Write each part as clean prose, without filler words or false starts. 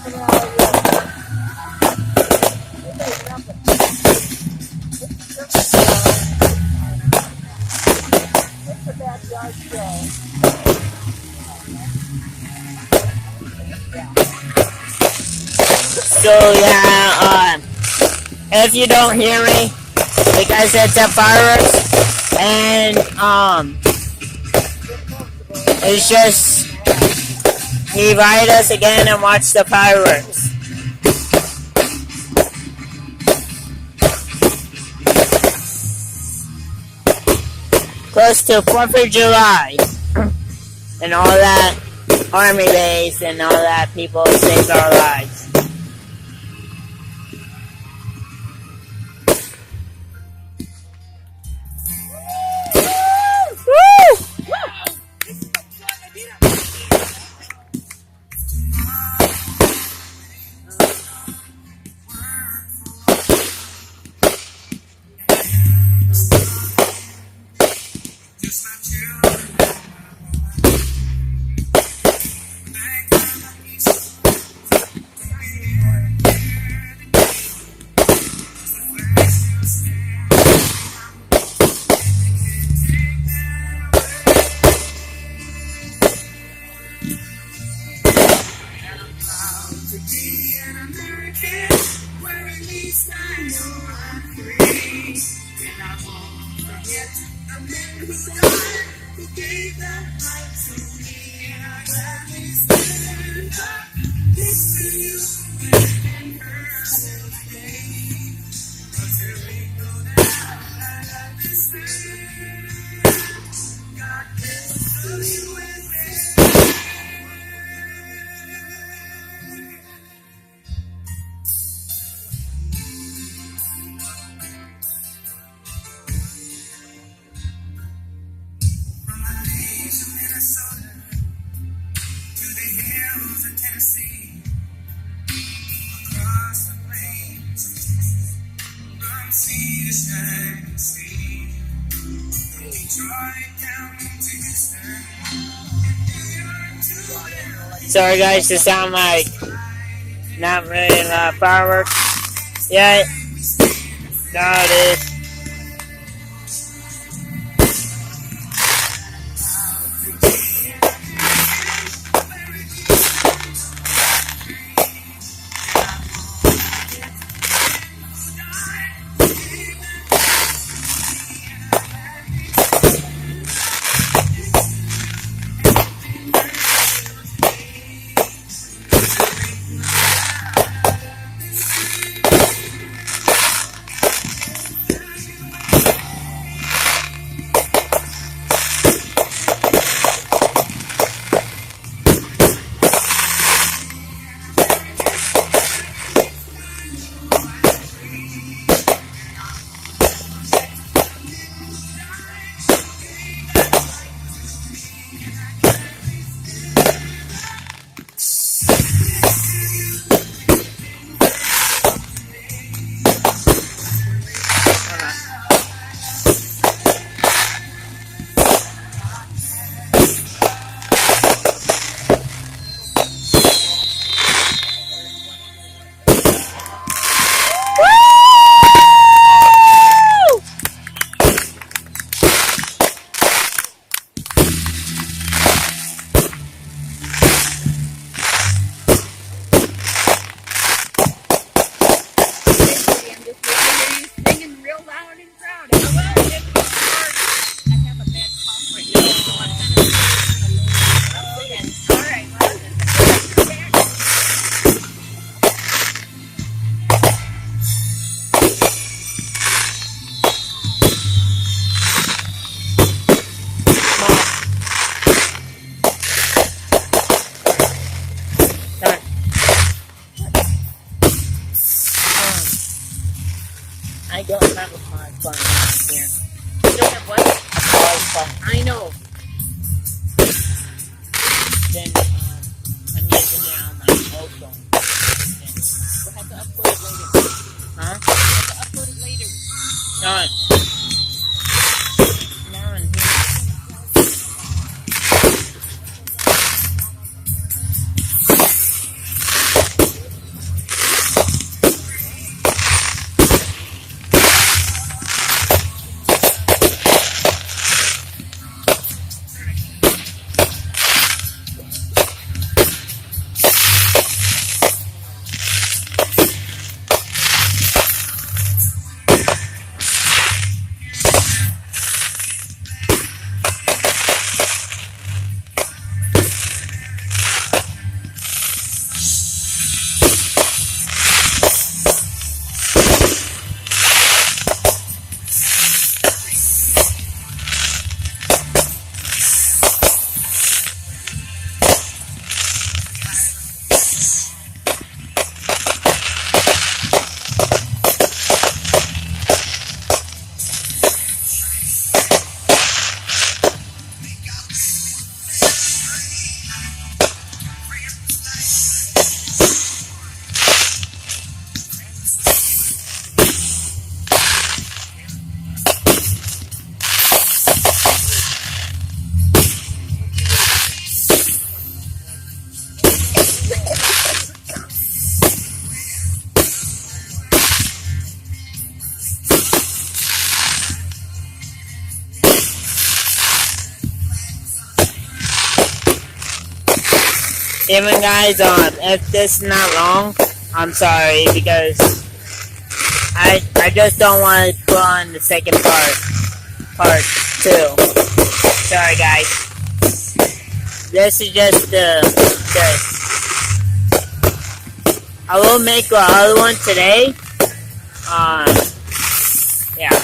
So yeah, if you don't hear me, because it's a fireworks, and it's just invite us again and watch the fireworks. Close to 4th of July and all that army base and all that people saved our lives. Sorry guys to sound like not really fireworks yet. No, it is. I don't have a smartphone here. You don't have what? Smartphone. I know. Then I'm using it on my old phone. We'll have to upload it later. Huh? We'll have to upload it later. No. No one here. Even guys, if this is not wrong, I'm sorry because I just don't want to put on the second part two. Sorry guys. This is just this. I will make another one today. Yeah.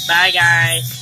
Bye guys.